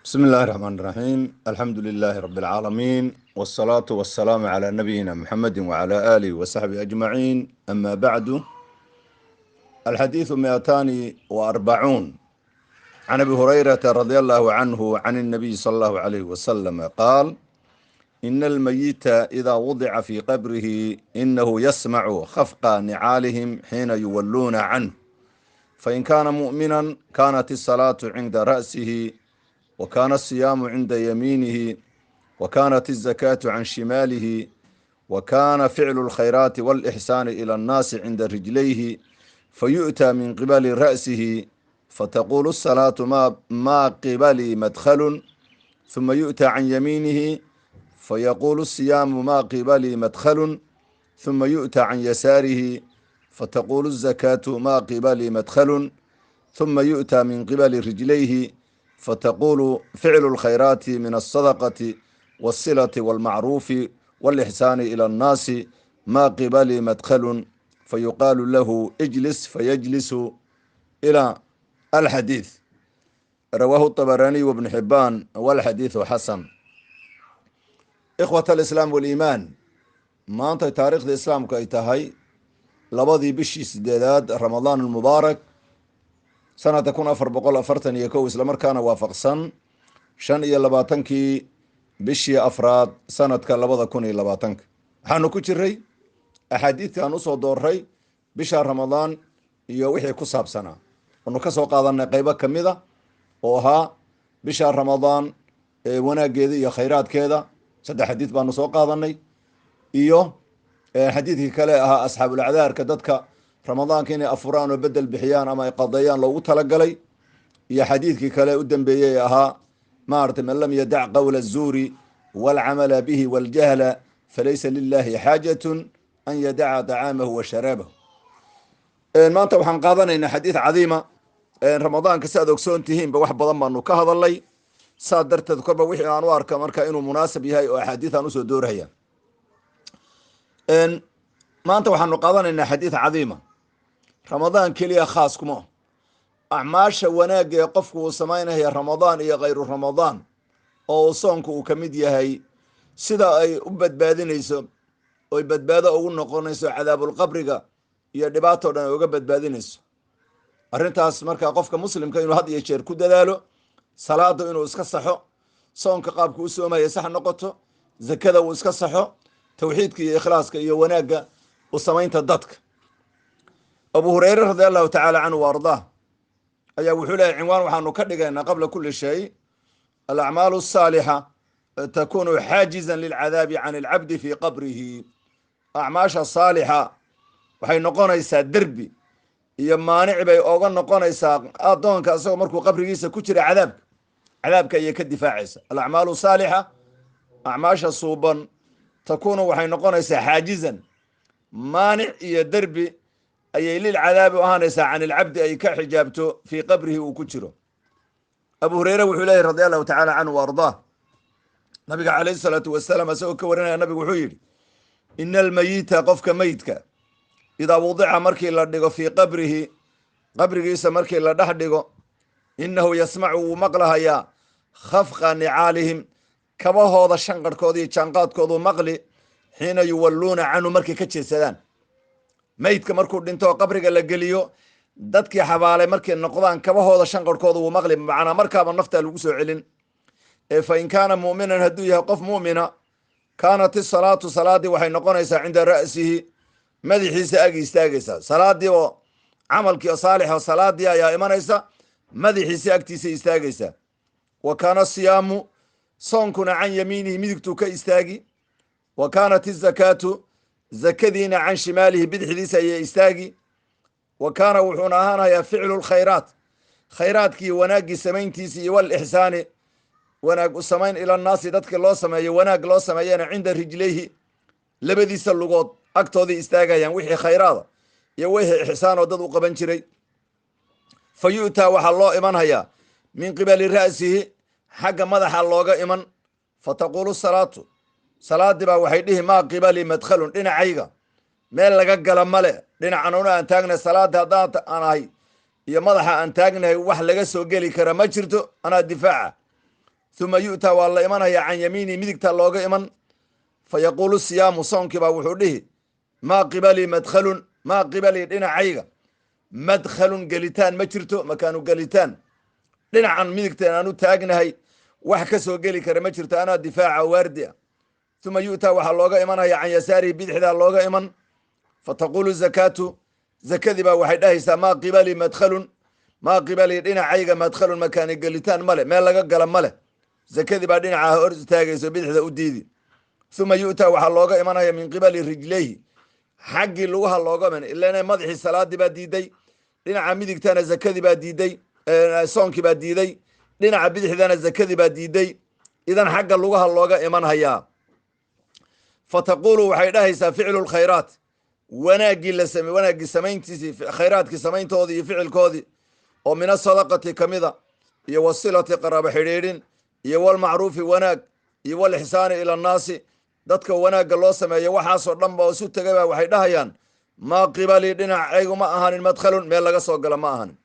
بسم الله الرحمن الرحيم. الحمد لله رب العالمين، والصلاة والسلام على نبينا محمد وعلى آله وصحبه أجمعين. أما بعد، الحديث 240 عن أبي هريرة رضي الله عنه عن النبي صلى الله عليه وسلم قال: إن الميت إذا وضع في قبره إنه يسمع خفق نعالهم حين يولون عنه، فإن كان مؤمنا كانت الصلاة عند رأسه، وكان الصيام عند يمينه، وكانت الزكاة عن شماله، وكان فعل الخيرات والإحسان إلى الناس عند رجليه، فيؤتى من قبل رأسه فتقول الصلاة ما قبلي مدخل، ثم يؤتى عن يمينه فيقول الصيام ما قبلي مدخل، ثم يؤتى عن يساره فتقول الزكاة ما قبلي مدخل، ثم يؤتى من قبل رجليه فتقول فعل الخيرات من الصدقة والصلة والمعروف والإحسان إلى الناس ما قبل مدخل، فيقال له اجلس فيجلس إلى الحديث. رواه الطبراني وابن حبان والحديث حسن. إخوة الإسلام والإيمان، maanta taariikhda islaamku ay tahay 2 bishii 8 ramadaan almubaarak sanada 1441, islamarkaana waafaqsan 25 bishii afraad sanadka 2020. waxaanu ku jiray axaadiidtii aan usoo dooray bisha ramadaan iyo wixii ku saabsanaa. waanu ka soo qaadanay qaybo ka mid a oo ahaa bisha ramadaan wanaaggeeda iyo khayraadkeeda. 3 xadiid baanu soo qaadanay, iyo xadiidkii kale ahaa asxaabulacdaarka, dadka ramadaanka inay afuraan oo bedel bixiyaan ama ay qadeeyaan loogu talagalay, iyo xadiidkii kale u dambeeyey ahaa maarata man lam yadac qowla azuuri walcamala bihi waljahla falaysa lilahi xaajatun an yadaca dacaamahu wa sharaabahu. maanta waxaan qaadanaynaa xadiid cadiima. ramadaanka si aad ogsoon tihiinba wax badan baanu ka hadalnay, saa darteed korba wixii aan u arka marka inuu munaasab yahay oo axaadiid aan usoo doorhaya. maanta waxaanu qaadanaynaa xadiid cadiima. ramadaan keliya khaas kuma acmaasha wanaagga ee qofku uu samaynaya ramadaan iyo khayru ramadaan oo uu soonku uu ka mid yahay, sida ay u badbaadinayso oy badbaado ugu noqonayso cadaabulqabriga iyo dhibaatoo dhan ay uga badbaadinayso. arrintaas markaa qofka muslimka inuu had iyo jeer ku dadaalo, salaada inuu iska saxo, soonka qaabka u soomaya sax noqoto, zakada uu iska saxo, tawxiidka iyo ikhlaaska iyo wanaagga u samaynta dadka. abu hureyre radi allahu tacaala canhu wa ardaah ayaa wuxuu lehay cinwaan waxaanu ka dhigaynaa qabla kuli shay: alacmaalu asaalixa takunu xaajizan lilcadaabi can alcabdi fii qabrihi. acmaasha saalixa waxay noqonaysaa derbi iyo maanic bay oga noqonaysaa adoonka isagoo markuu qabrigiisa ku jira cadaabka ayay ka difaacaysa. alacmaalu saalixa, acmaasha suuban, takunu waxay noqonaysaa xaajizan, maanic iyo derbi ayay lilcadaabi u ahaanaysaa can ilcabdi, ay ka xijaabto fii qabrihi uu ku jiro. abu hureyre wuxuu leeyahy radi allahu tacaala canhu wa ardaah, nabiga calayhi salaatu wasalaam isagoo ka warinaya, nabigu wuxuu yidhi: ina almayita, qofka meydka, idaa wudica markii la dhigo fii qabrihi, qabrigiisa markii la dhex dhigo, inahu yasmacu wuu maqlahayaa khafqa nicaalihim, kabahooda shanqarhkooda iyo jaanqaadkoodu maqli, xiina yuwalluuna canhu, markay ka jeedsadaan. meydka markuu dhinto oo qabriga la geliyo, dadkii xabaalay markay noqdaan kabahooda shanqarhkooda wuu maqli, macnaa markaaba naftaa lagu soo celin. fa in kaana mu'minan, hadduu yahay qof mu'mina, kaanat isalaatu, salaadii waxay noqonaysaa cinda ra'sihi, madaxiisa ag istaagaysaa. salaadii oo camalkii oo saalix oo salaadii ayaa imanaysa, madaxiisa agtiisa istaagaysaa. wa kaana siyaamu, soonkuna can yamiinihi, midigtuu ka istaagi. wa kaanat izakaatu, zakadiina can shimaalihi, bidixdiisa ayay istaagi. wa kaana wuxuuna ahaanayaa ficlu lkhayraat, khayraadkii wanaaggii samayntiisi, iyo walixsaani, wanaag u samayn ila nnaasi, dadka loo sameeyo wanaag loo sameeyana cinda rijlayhi, labadiisa lugood agtoodii istaagayaan, wixii khayraada iyo wixii ixsaan oo dad u qaban jiray. fa yu'taa waxaa loo imanhayaa min qibali ra'sihi, xagga madaxa looga iman. fataquulu salaatu, salaadii baa waxay dhihi maa qibali madkhalun, dhinacayga meel laga gala male, dhinacan una aan taagnahay, salaada haddaan ahay iyo madaxa aan taagnahay wax laga soo geli kara ma jirto, anaa difaaca. ثم يؤتى والله إيمان هي عن يميني مدقت اللوغ إيمان فيقول الصيام صونك با وحوده ما قبلي مدخل ما قبلي دينا عيغا مدخل قليتان ما جرتو مكانو قليتان دينا عن مدقتين أنو تاقنهي وحكسو قلي كرا ما جرتو أنا دفاع واردية ثم يؤتى وحا اللوغ إيمان هي عن يساري بدحدا اللوغ إيمان فتقول الزكاة زكاة با وحيدها ما قبلي مدخل ما قبلي دينا عيغا مدخل مكان قليتان ماله ما لغا قلم ماله زكاة با دينا عاه أرز تاقيسو بدحدا أديدي ثم يؤتى وحا اللوغ إيمان هي من قبل رجليه حقي لوها اللوغ من إلا أنا مضحي الصلاة با ديدي دينا عميدك تانا زكاة با ديدي صونك با ديدي دينا عبيدح دانا زكاة با ديدي إذن حق لوها اللوغ إيمان هيا فتقولوا وحيدها فعل الخيرات وناقي لسمي وناقي سمينتي خيرات كسمين توضي فعل كوذي ومن الصدقة كمذا يوصلة قراب حريرين يوال معروف وناق يوال إحسان إلى الناس dadka wanaagga loo sameeyo waxaasoo dhan ba isu tagaba waxay dhahayaan ma qibali dhinac aygu ma ahanin madkhalun meel laga soo gala ma ahanin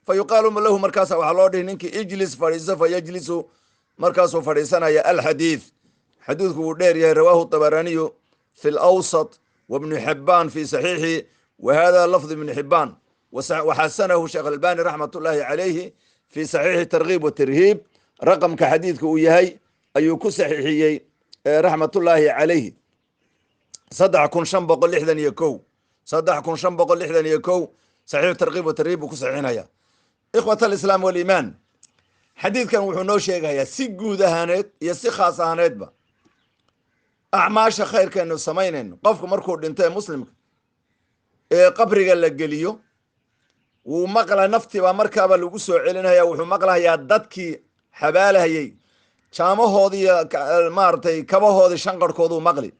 fayuqaalu lahu markaas waxa loo dhihi ninkii ijlis fadhiiso fayajlisu markaasuu fadhiisanaya alxadiid xadiidku wuu dheer yahay rawaahu tabaraniyu fi lawsat wabnu xibbaan fi saxiixi wahada lafdi ibnu xibbaan waxasanahu sheekh albani raxmatullaahi calayhi fi saxiixi targhiib watarhiib raqamka xadiidka uu yahay ayuu ku saxiixiyey رحمة الله عليه صدح كون شنبق لحدن يكو صدح كون شنبق لحدن يكو صحيح ترغيب وترهيب وكسحين هيا إخوة الإسلام والإيمان حديث كان وحنو شيء هيا سيقو دهانت يسي خاصة هانت با أعماش خير كانوا سمينين قفك مركور انتهي مسلم قبري قال لك قليو ومقلة نفتي ومركبة لقسو علين هيا وحو مقلة هيا دادكي حبالة هيا jaamahoodii maartay kabahoodii shanqarhkoodu maqli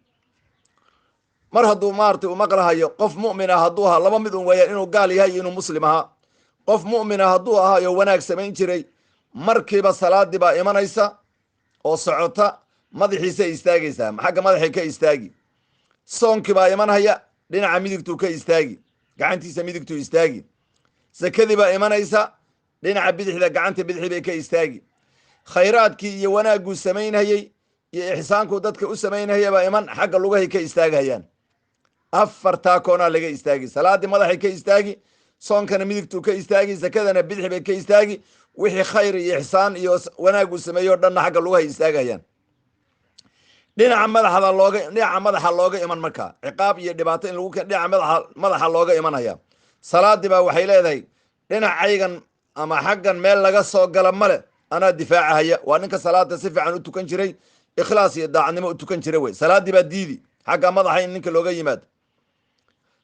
mar hadduu maartay uu maqlahayo qof mu'min ah hadduu ahaa laba mid un weeyaan inuu gaal yahay inuu muslim ahaa qof mu'min ah hadduu ahaayo wanaag samayn jiray markiiba salaadii baa imanaysa oo socota madaxiisa istaagaysaa xagga madaxay ka istaagi soonkii baa imanhaya dhinaca midigtuu ka istaagi gacantiisa midigtuu istaagi sakadii baa imanaysa dhinaca bidixda gacanta bidixii bay ka istaagi khayraadkii iyo wanaaguu samaynhayey iyo ixsaankuu dadka u samaynhaya baa iman xagga lugahay ka istaaghayaan afartaa koonaa laga istaagi salaadii madaxay ka istaagi soonkana midigtuu ka istaagi sakadana bidix bay ka istaagi wixii khayr iyo ixsaan iyo wanaaguu sameeyo dhanna xagga lugahay istaaghayaan dhinaca madaxa looga iman markaa ciqaab iyo dhibaato in lagu dhinaca madaxa looga imanaya salaadii baa waxay leedahay dhinacaygan ama xaggan meel laga soo gala male anaa difaacahaya waa ninka salaada si fiican u tukan jiray ikhlaas iyo daacadnimo u tukan jiray wey salaadii baa diidi xagga madaxa in ninka looga yimaado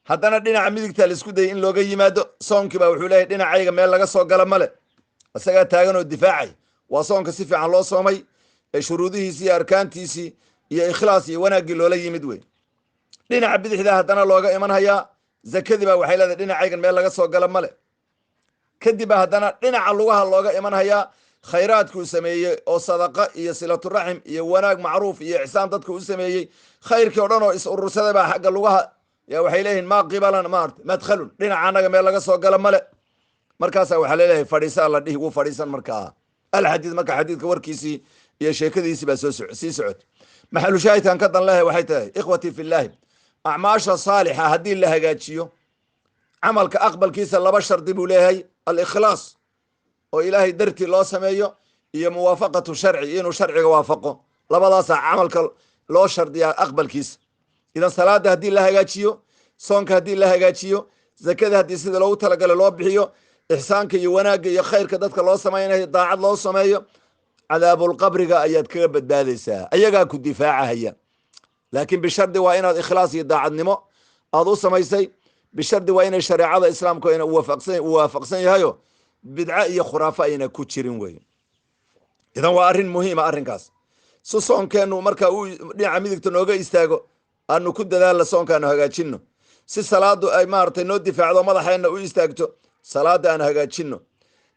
haddana dhinaca midigta la isku dayay in looga yimaado soonkii baa wuxuu leeyahay dhinacayga meel laga soo gala male isagaa taagan oo difaacay waa soonka si fiican loo soomay ee shuruudihiisii iyo arkaantiisii iyo ikhlaas iyo wanaaggii loola yimid wey dhinaca bidixda haddana looga iman hayaa zakadii baa waxay leedahay dhinacaygan meel laga soo gala male kadib baa haddana dhinaca lugaha looga iman hayaa khayraadkuu sameeyey oo sadaqa iyo silaturaxim iyo wanaag macruuf iyo ixsaan dadka u sameeyey khayrkii o dhan oo is urursaday baa xagga lugaha yaa waxay leeyihiin maa qibalan maarta madkhalun dhinaca annaga meel laga soo gala male markaasaa waxaa leeleeyahay fadhiisaa la dhihi wuu fadhiisan markaa alxadiid marka xadiidka warkiisii iyo sheekadiisii baa sii socotay maxalu shaahidkan ka dan lehay waxay tahay ikhwatii fillaahi acmaasha saalixa haddii la hagaajiyo camalka aqbalkiisa laba shardi buu leeyahay alikhlaas oo ilaahay dartii loo sameeyo iyo muwaafaqatu sharci inuu sharciga waafaqo labadaasaa camalka loo shardiyaa aqbalkiisa idan salaada haddii la hagaajiyo soonka haddii la hagaajiyo zakada haddii sida loogu talagalay loo bixiyo ixsaanka iyo wanaagga iyo khayrka dadka loo samaynayo daacad loo sameeyo cadaabulqabriga ayaad kaga badbaadaysaa ayagaa ku difaacahaya laakiin bishardi waa inaad ikhlaas iyo daacadnimo aad u samaysay bishardi waa inay shareecada islaamku ina u waafaqsan yahayo bidca iyo khuraafo ayna ku jirin wey idan waa arrin muhiima arrinkaas si soonkeennu marka uu dhinaca midigta nooga istaago aanu ku dadaalla soonkaanu hagaajinno si salaadu ay maaragtay noo difaacdo madaxeenna u istaagto salaada aan hagaajinno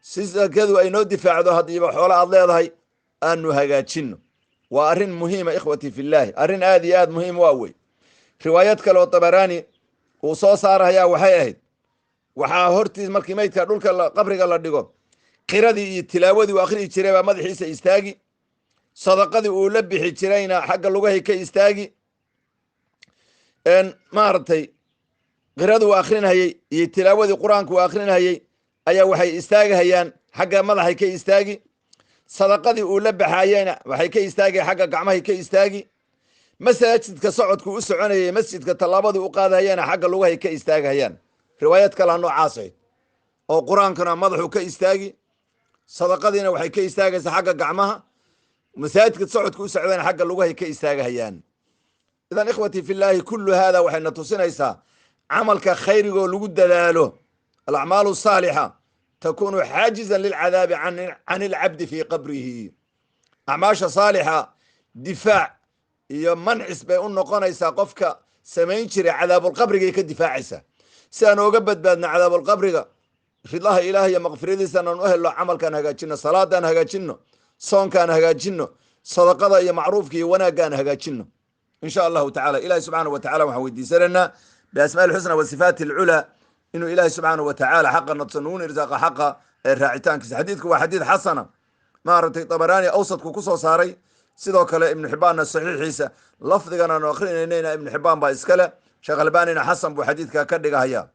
si sakadu ay noo difaacdo haddiiba xoolo aad leedahay aanu hagaajinno waa arrin muhiima ikhwatii fillaahi arrin aad iyo aad muhiim waa wey riwaayad kale oo tabaraani uu soo saarahayaa waxay ahayd waxaa hortiis markii maydka dhulka qabriga la dhigo qiradii iyo tilaawadii u akhriyi jiray baa madaxiisa istaagi sadaqadii uu la bixi jirayna xagga lugahay ka istaagi maaragtay qiradu uu akhrinhayey iyo tilaawadii qur-aanku uu akhrinhayey ayaa waxay istaagahayaan xagga madaxay ka istaagi sadaqadii uu la baxayeyna waxay ka istaagi xagga gacmahay ka istaagi masaajidka socodku u soconayay masjidka tallaabadii u qaadahayana xagga lugahay ka istaagahayaan riwaayad kalaa noocaasay oo qur-aankuna madaxuu ka istaagi sadaqadiina waxay ka istaagaysaa xagga gacmaha masaajidka socodku u socdayna xagga lugahay ka istaagahayaan idan ikhwatii filaahi kullu haada waxayna tusinaysaa camalka khayrigoo lagu dadaalo alacmaalu saalixa takunu xaajizan lilcadaabi can ilcabdi fii qabrihi acmaasha saalixa difaac iyo mancis bay u noqonaysaa qofka samayn jiray cadaabulqabrigay ka difaacaysaa si aan ooga badbaadno cadaabulqabriga ridaha ilaah iyo makfiradiisanaan u helno camalkaan hagaajino salaadaan hagaajino soonkaan hagaajino sadaqada iyo macruufka iyo wanaaggaan hagaajino in sha allahu tacala ilahi subxaana wa tacala waxaan weydiisanaynaa biasmaa ilxusna wa sifaati alculaa inuu ilaahi subxaana wa tacaala xaqa nadso nuun irsaaqa xaqa ee raacitaankiisa xadiidku waa xadiid xasana maaragtay tabaraani awsadku ku soo saaray sidoo kale ibnu xibbaanna saxiixiisa lafdigan aanu akrinaynayna ibnu xibbaan baa iskale sheekh albanina xasan buu xadiidka ka dhigahaya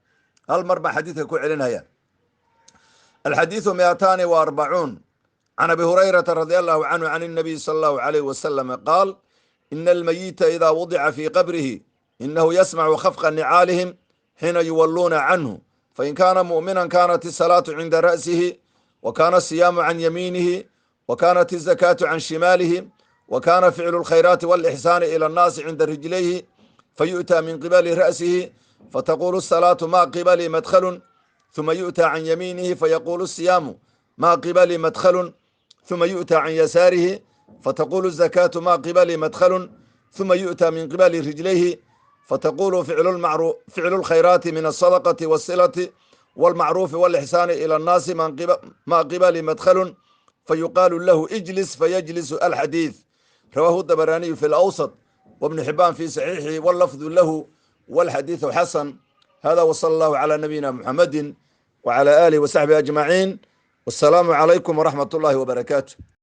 hal mar baa xadiidka ku celinaya alxadiiثu 240 can abi hurayrata radi allahu canhu can الnabiy salى allahu alayh wasalam qaal ina almayita ida wudica fi qabrihi inahu yasmacu khafqa nicaalihim xiina yuwalluuna canhu fain kana muؤmina kanat الsalaaةu cinda ra'sihi wa kana الsiyaamu can yamiinihi wa kanat الzakaatu can shimaalihi wa kana ficlu اlkhayraati wاlإxsaani ilى الnaasi cinda rijlayhi fayu'tى min qibali ra'sihi fataqulu الsalaaةu ma qibali madkhalu ثuma yu'tى can yamiinihi fayaqulu الsiyaamu ma qibali madkhalu ثuma yu'tى can yasaarihi fataqulu الzakaatu ma qibali madkhalu ثuma yu'tى min qibali rijlayhi fataqulu ficlu اlkhayraati min الصadaqati wالsilati wاlmacruufi wاlإxsaani ilى الnaasi ma qibali madkhalu fayuqaalu lahu ijlis fayajlisu alxadiiث rawaahu dabaraniyu fi اlawsط wbn xibaan fi saxiixihi wاlafdu lahu wاlxadiiثu xasan hada wslى اllahu عlى nabiyina muxamadi wعlى alihi وsaxbihi ajmaciin wasalaamu calaykum wraxmat اllahi wbarakaatu.